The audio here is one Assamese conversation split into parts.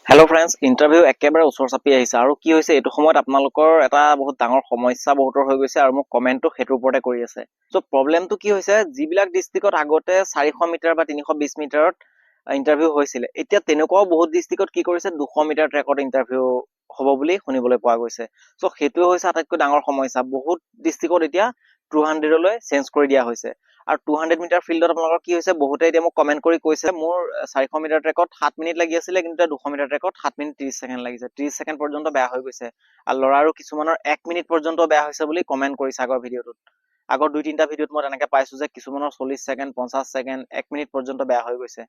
হেল্ল' ফ্ৰেণ্ডছ, ইণ্টাৰভিউ একেবাৰে ওচৰ চাপি আহিছে আৰু কি হৈছে এইটো সময়ত আপোনালোকৰ এটা বহুত ডাঙৰ সমস্যা বহুতৰ হৈ গৈছে আৰু মোক কমেণ্টটো সেইটোৰ ওপৰতে কৰি আছে। চ' প্ৰব্লেমটো কি হৈছে, যিবিলাক ডিষ্ট্ৰিক্টত আগতে 400 মিটাৰ বা 320 মিটাৰত ইণ্টাৰভিউ হৈছিলে, এতিয়া তেনেকুৱাও বহুত ডিষ্ট্ৰিক্টত কি কৰিছে 200 মিটাৰ ট্ৰেকত ইণ্টাৰভিউ হ'ব বুলি শুনিবলৈ পোৱা গৈছে। চ' সেইটোৱে হৈছে আটাইতকৈ ডাঙৰ সমস্যা। বহুত ডিষ্ট্ৰিক্টত এতিয়া 200লৈ চেঞ্জ কৰি দিয়া হৈছে। আৰু 200 মিটাৰ ফিল্ডত আপোনালোকৰ কি হৈছে, বহুতে এতিয়া মোক কমেণ্ট কৰি কৈছে মোৰ 400 মিটাৰ ট্ৰেকত 7 মিনিট লাগি আছিলে, কিন্তু 200 মিটাৰ ট্ৰেকত 7 মিনিট 30 ছেকেণ্ড লাগিছে, 30 ছেকেণ্ড পৰ্যন্ত বেয়া হৈ গৈছে। আৰু ল'ৰাৰো কিছুমানৰ 1 মিনিট পৰ্যন্ত বেয়া হৈছে বুলি কমেণ্ট কৰিছে আগৰ ভিডিঅ'টোত। আগৰ 2-3টা ভিডিঅ'ত মই তেনেকৈ পাইছো যে কিছুমানৰ 40 ছেকেণ্ড, 50 ছেকেণ্ড, 1 মিনিট পৰ্যন্ত বেয়া হৈ গৈছে।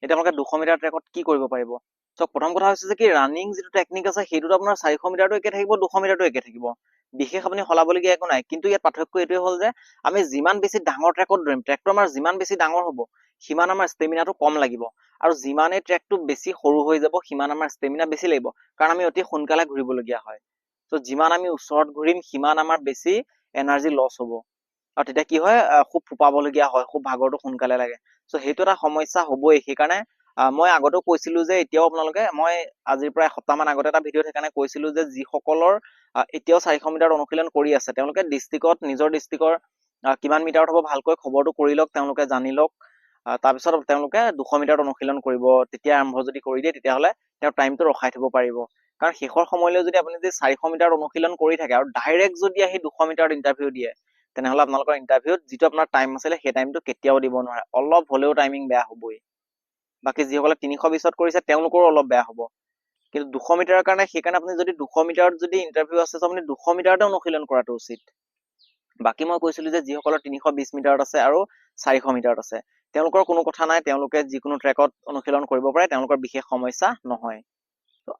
এতিয়া আপোনালোকে 200 মিটাৰ ট্ৰেকত কি কৰিব পাৰিব? চ' প্ৰথম কথা হৈছে যে কি ৰানিং যিটো টেকনিক আছে সেইটোত আপোনাৰ 400 মিটাৰটো একে থাকিব, 200 মিটাৰটো একে থাকিব। বিশেষ আপুনি সলাবলগীয়া একো নাই। কিন্তু ইয়াত পাৰ্থক্য এইটোৱে হ'ল যে আমি যিমান বেছি ডাঙৰ ট্ৰেকত দৌৰিম, ট্ৰেকটো আমাৰ যিমান বেছি ডাঙৰ হ'ব সিমান আমাৰ ষ্টেমিনাটো কম লাগিব। আৰু যিমানেই ট্ৰেকটো বেছি সৰু হৈ যাব সিমান আমাৰ ষ্টেমিনা বেছি লাগিব, কাৰণ আমি অতি সোনকালে ঘূৰিবলগীয়া হয়। চ' যিমান আমি ওচৰত ঘূৰিম সিমান আমাৰ বেছি এনাৰ্জি লছ হ'ব। আৰু তেতিয়া কি হয়, খুব ফোপাবলগীয়া হয়, খুব ভাগৰটো সোনকালে লাগে। চ' সেইটো এটা সমস্যা হ'বই। সেইকাৰণে মই আগতেও কৈছিলো যে এতিয়াও আপোনালোকে, মই আজিৰ পৰা এসপ্তাহমান আগতে এটা ভিডিঅ'ত সেইকাৰণে কৈছিলো যে যিসকলৰ এতিয়াও 400 মিটাৰ অনুশীলন কৰি আছে তেওঁলোকে ডিষ্ট্ৰিক্টত নিজৰ ডিষ্ট্ৰিক্টৰ কিমান মিটাৰত হ'ব ভালকৈ খবৰটো কৰি লওক, তেওঁলোকে জানি লওক। তাৰপিছত তেওঁলোকে 200 মিটাৰত অনুশীলন কৰিব। তেতিয়া আৰম্ভ যদি কৰি দিয়ে তেতিয়াহ'লে তেওঁৰ টাইমটো ৰখাই থ'ব পাৰিব। কাৰণ শেষৰ সময়লৈ যদি আপুনি যদি 400 মিটাৰত অনুশীলন কৰি থাকে আৰু ডাইৰেক্ট যদি আহি 200 মিটাৰত ইণ্টাৰভিউ দিয়ে, তেনেহ'লে আপোনালোকৰ ইণ্টাৰভিউত যিটো আপোনাৰ টাইম আছিলে সেই টাইমটো কেতিয়াও দিব নোৱাৰে। অলপ হ'লেও টাইমিং বেয়া হ'বই। বাকী যিসকলে 320ত কৰিছে তেওঁলোকৰো অলপ বেয়া হ'ব। কিন্তু 200 মিটাৰৰ কাৰণে সেইকাৰণে আপুনি যদি 200 মিটাৰত যদি ইণ্টাৰভিউ আছে আপুনি 200 মিটাৰতে অনুশীলন কৰাটো উচিত। বাকী মই কৈছিলো যে যিসকলৰ 320 মিটাৰত আছে আৰু 400 মিটাৰত আছে তেওঁলোকৰ কোনো কথা নাই, তেওঁলোকে যিকোনো ট্ৰেকত অনুশীলন কৰিব পাৰে, তেওঁলোকৰ বিশেষ সমস্যা নহয়।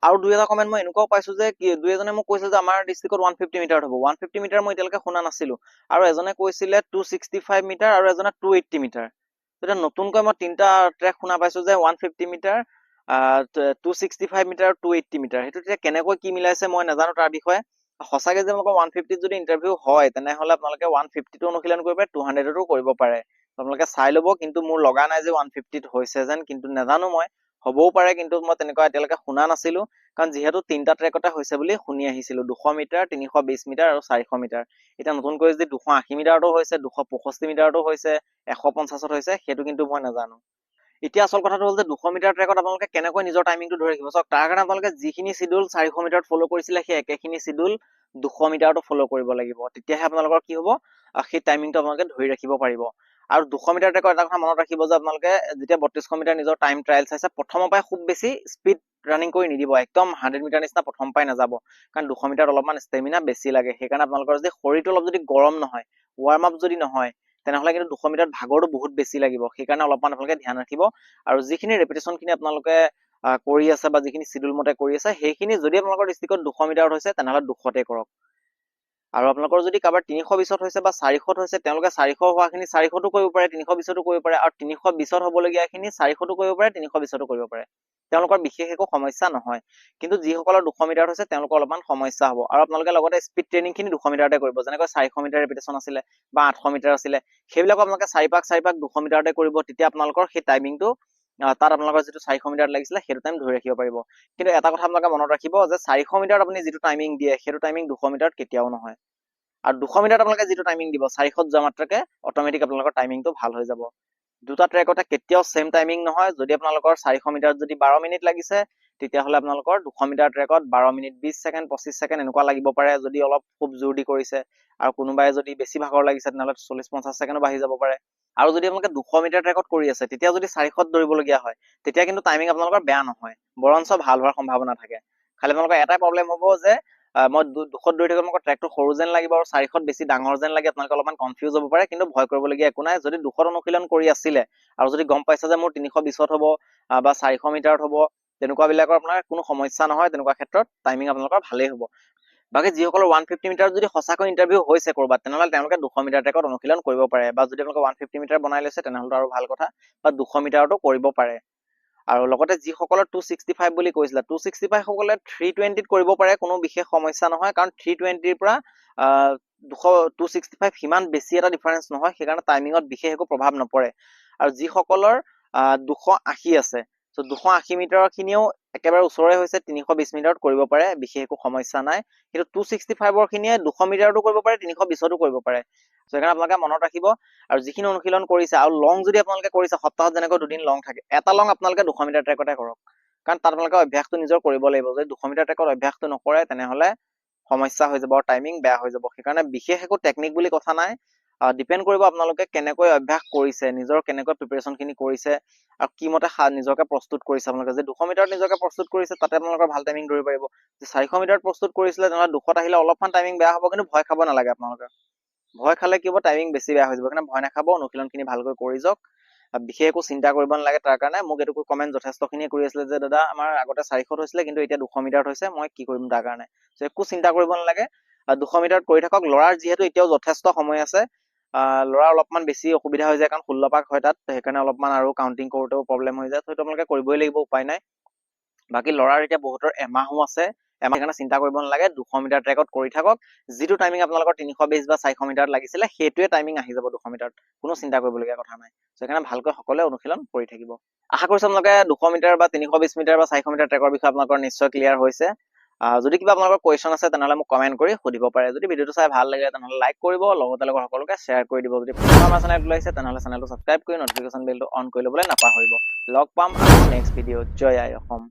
আৰু 2-এটা কমেণ্ট মই এনেকুৱাও পাইছো যে 2-এজনে মোক কৈছে যে আমাৰ ডিষ্ট্ৰিক্টত 150 মিটাৰত হ'ব। 150 মিটাৰ মই এতিয়ালৈকে শুনা নাছিলো। আৰু এজনে কৈছিলে 265 মিটাৰ আৰু এজনে 280 মিটাৰ। এতিয়া নতুনকৈ মই 3টা ট্ৰেক শুনা পাইছো যে 150 মিটাৰ, 265 মিটাৰ, 280 মিটাৰ। সেইটো তেতিয়া কেনেকৈ কি মিলাইছে মই নাজানো তাৰ বিষয়ে। সঁচাকে যে আপোনালোকৰ 150ত যদি ইণ্টাৰভিউ হয় তেনেহ'লে আপোনালোকে 150টো অনুশীলন কৰিব পাৰে, 200টো কৰিব পাৰে। আপোনালোকে চাই ল'ব। কিন্তু মোৰ লগা নাই যে 150ত হৈছে যেন, কিন্তু নাজানো মই, হ'বও পাৰে, কিন্তু মই তেনেকুৱা এতিয়ালৈকে শুনা নাছিলো। কাৰণ যিহেতু 3টা ট্ৰেকতে হৈছে বুলি শুনি আহিছিলো, 200 মিটাৰ, 320 মিটাৰ আৰু 400 মিটাৰ। এতিয়া নতুনকৈ যদি 280 মিটাৰতো হৈছে, 265 মিটাৰতো হৈছে, 150ত হৈছে, সেইটো কিন্তু মই নাজানো। এতিয়া আচল কথাটো হ'ল যে 200 মিটাৰ ট্ৰেকত আপোনালোকে কেনেকৈ নিজৰ টাইমিংটো ধৰি ৰাখিব। চাওক, তাৰ কাৰণে আপোনালোকে যিখিনি চিডিউল 400 মিটাৰত ফ'ল' কৰিছিলে সেই একেখিনি চিডিউল 200 মিটাৰতো ফ'ল' কৰিব লাগিব। তেতিয়াহে আপোনালোকৰ কি হ'ব, সেই টাইমিংটো আপোনালোকে ধৰি ৰাখিব পাৰিব। আৰু 200 মিটাৰ ট্ৰেকত এটা কথা মনত ৰাখিব যে আপোনালোকে যেতিয়া 3200 মিটাৰ নিজৰ টাইম ট্ৰায়েল চাইছে, প্ৰথমৰ পৰাই খুব বেছি স্পীড ৰানিং কৰি নিদিব। একদম 100 মিটাৰ নিচিনা প্ৰথম পৰাই নাযাব, কাৰণ 200 মিটাৰত অলপমান ষ্টেমিনা বেছি লাগে। সেইকাৰণে আপোনালোকৰ যদি শৰীৰটো অলপ যদি গৰম নহয়, ৱাৰ্ম আপ যদি নহয়, তেনেহ'লে কিন্তু 200 মিটাৰত ভাগৰটো বহুত বেছি লাগিব। সেইকাৰণে অলপমান আপোনালোকে ধ্যান ৰাখিব। আৰু যিখিনি ৰেপিটেশ্যনখিনি আপোনালোকে কৰি আছে বা যিখিনি চিডিউল মতে কৰি আছে, সেইখিনি যদি আপোনালোকৰ ডিষ্ট্ৰিক্টত 200 মিটাৰত হৈছে তেনেহ'লে 200তে কৰক। আৰু আপোনালোকৰ যদি কাৰোবাৰ 320ত হৈছে বা 400ত হৈছে, তেওঁলোকে 400 হোৱাখিনি 400টো কৰিব পাৰে, 320তো কৰিব পাৰে। আৰু 320ত হ'বলগীয়াখিনি 400টো কৰিব পাৰে, 320তো কৰিব পাৰে। তেওঁলোকৰ বিশেষ একো সমস্যা নহয়। কিন্তু যিসকলৰ 200 মিটাৰত হৈছে তেওঁলোকৰ অলপমান সমস্যা হ'ব। আৰু আপোনালোকে লগতে স্পীড ট্ৰেইনিংখিনি 200 মিটাৰতে কৰিব। যেনেকৈ 400 মিটাৰ ৰেপিটেশ্যন আছিলে বা 800 মিটাৰ আছিলে, সেইবিলাকো আপোনালোকে 4 পাক 200 মিটাৰতে কৰিব। তেতিয়া আপোনালোকৰ সেই টাইমিংটো তাত আপোনালোকৰ যিটো 400 মিটাৰত লাগিছিলে সেইটো টাইম ধৰি ৰাখিব পাৰিব। কিন্তু এটা কথা আপোনালোকে মনত ৰাখিব যে 400 মিটাৰত আপুনি যিটো টাইমিং দিয়ে সেইটো টাইমিং 200 মিটাৰত কেতিয়াও নহয়। আৰু 200 মিটাৰত আপোনালোকে যিটো টাইমিং দিব 400ত যোৱা মাত্ৰকে অট'মেটিক আপোনালোকৰ টাইমিংটো ভাল হৈ যাব। দুটা ট্ৰেকতে কেতিয়াও ছেম টাইমিং নহয়। যদি আপোনালোকৰ 400 মিটাৰত যদি 12 মিনিট লাগিছে, তেতিয়াহ'লে আপোনালোকৰ 200 মিটাৰ ট্ৰেকত 12 মিনিট 20 ছেকেণ্ড 25 ছেকেণ্ড এনেকুৱা লাগিব পাৰে, যদি অলপ খুব জোৰ দি কৰিছে। আৰু কোনোবাই যদি বেছি ভাগৰ লাগিছে তেনেহ'লে 40-50 ছেকেণ্ডো বাঢ়ি যাব পাৰে। আৰু যদি আপোনালোকে 200 মিটাৰ ট্ৰেকত কৰি আছে, তেতিয়া যদি 400ত দৌৰিবলগীয়া হয়, তেতিয়া কিন্তু টাইমিং আপোনালোকৰ বেয়া নহয়, বৰঞ্চ ভাল হোৱাৰ সম্ভাৱনা থাকে। খালি আপোনালোকৰ এটাই প্ৰব্লেম হ'ব যে মই 200ত দৌৰি থাকিলে আপোনালোকৰ ট্ৰেকটো সৰু যেন লাগিব আৰু 400ত বেছি ডাঙৰ যেন লাগে, আপোনালোকে অলপমান কনফিউজ হ'ব পাৰে। কিন্তু ভয় কৰিবলগীয়া একো নাই। যদি 200ত অনুশীলন কৰি আছিলে আৰু যদি গম পাইছে যে মোৰ 320ত হ'ব বা 400 মিটাৰত হ'ব, তেনেকুৱাবিলাকৰ আপোনাৰ কোনো সমস্যা নহয়। তেনেকুৱা ক্ষেত্ৰত টাইমিং আপোনালোকৰ ভালেই হ'ব। বাকী যিসকলৰ 150 মিটাৰত যদি সঁচাকৈ ইণ্টাৰভিউ হৈছে ক'ৰবাত, তেনেহ'লে তেওঁলোকে 200 মিটাৰ ট্ৰেকত অনুশীলন কৰিব পাৰে। বা যদি আপোনালোকে 150 মিটাৰ বনাই লৈছে তেনেহ'লে আৰু ভাল কথা, বা 200 মিটাৰতো কৰিব পাৰে। আৰু লগতে যিসকলৰ 265 বুলি কৈছিলে, 265 সকলে 320ত কৰিব পাৰে, কোনো বিশেষ সমস্যা নহয়। কাৰণ 320ৰ পৰা 265 সিমান বেছি এটা ডিফাৰেঞ্চ নহয়, সেইকাৰণে টাইমিঙত বিশেষ একো প্ৰভাৱ নপৰে। আৰু যিসকলৰ 280 আছে, চ' 280 মিটাৰৰ খিনিও একেবাৰে ওচৰে হৈছে 320 মিটাৰত কৰিব পাৰে, বিশেষ একো সমস্যা নাই। কিন্তু 265ৰ খিনিয়ে 200 মিটাৰতো কৰিব পাৰে, 320তো কৰিব পাৰে। সেইকাৰণে আপোনালোকে মনত ৰাখিব। আৰু যিখিনি অনুশীলন কৰিছে আৰু লং যদি আপোনালোকে কৰিছে, সপ্তাহত যেনেকৈ 2 দিন লং থাকে, এটা লং আপোনালোকে 200 মিটাৰ ট্ৰেকতে কৰক। কাৰণ তাত আপোনালোকে অভ্যাসটো নিজৰ কৰিব লাগিব। যদি 200 মিটাৰ ট্ৰেকত অভ্যাসটো নকৰে তেনেহ'লে সমস্যা হৈ যাব, টাইমিং বেয়া হৈ যাব। সেইকাৰণে বিশেষ একো টেকনিক বুলি কথা নাই, ডিপেণ্ড কৰিব আপোনালোকে কেনেকৈ অভ্যাস কৰিছে, নিজৰ কেনেকৈ প্ৰিপেৰেশ্যনখিনি কৰিছে আৰু কি মতে নিজকে প্ৰস্তুত কৰিছে। আপোনালোকে যে 200 মিটাৰত নিজকে প্ৰস্তুত কৰিছে তাতে আপোনালোকৰ ভাল টাইমিং ধৰিব পাৰিব। যে 400 মিটাৰত প্ৰস্তুত কৰিছিলে তেনেহ'লে 200ত আহিলে অলপমান টাইমিং বেয়া হ'ব, কিন্তু ভয় খাব নালাগে আপোনালোকে। ভয় খালে কি হ'ব, টাইমিং বেছি বেয়া হৈ যাব। সেইকাৰণে ভয় নাখাব, অনুশীলনখিনি ভালকৈ কৰি যাওক। বিশেষ একো চিন্তা কৰিব নালাগে তাৰ কাৰণে। মোক এইটো কমেণ্ট যথেষ্টখিনিয়ে কৰি আছিলে যে দাদা আমাৰ আগতে 400 হৈছিলে কিন্তু এতিয়া 200 মিটাৰত হৈছে, মই কি কৰিম তাৰ কাৰণে। একো চিন্তা কৰিব নালাগে, 200 মিটাৰত কৰি থাকক। ল'ৰাৰ যিহেতু এতিয়াও যথেষ্ট সময় আছে, ল'ৰা অলপমান বেছি অসুবিধা হৈ যায় কাৰণ 16 পাক হয় তাত, সেইকাৰণে অলপমান আৰু কাউণ্টিং কৰোঁতেও প্ৰব্লেম হৈ যায়। সেইটো আপোনালোকে কৰিবই লাগিব, উপায় নাই। বাকী ল'ৰাৰ এতিয়া বহুতৰ এমাহো আছে, সেইকাৰণে চিন্তা কৰিব নালাগে। 200 মিটাৰ ট্ৰেকত কৰি থাকক। যিটো টাইমিং আপোনালোকৰ 320 বা 400 মিটাৰত লাগিছিলে সেইটোৱে টাইমিং আহি যাব 200 মিটাৰত, কোনো চিন্তা কৰিবলগীয়া কথা নাই। সেইকাৰণে ভালকৈ সকলোৱে অনুশীলন কৰি থাকিব। আশা কৰিছোঁ আপোনালোকে 200 মিটাৰ বা 320 মিটাৰ বা 400 মিটাৰ ট্ৰেকৰ বিষয়ে আপোনালোকৰ নিশ্চয় ক্লিয়াৰ হৈছে। যদি কিবা আপোনালোকৰ কুৱেশ্যন আছে তেনেহ'লে মোক কমেণ্ট কৰি সুধিব পাৰে। যদি ভিডিঅ'টো চাই ভাল লাগে তেনেহ'লে লাইক কৰিব, লগতে সকলোকে শ্বেয়াৰ কৰি দিব। যদি প্ৰথম আমাৰ চেনেলটো আহিছে তেনেহ'লে চেনেলটো ছাবস্ক্ৰাইব কৰি নটিফিকেশ্যন বেলটো অন কৰি ল'বলৈ নাপাহৰিব। লগ পাম আকৌ নেক্সট ভিডিঅ'ত। জয় আই অসম।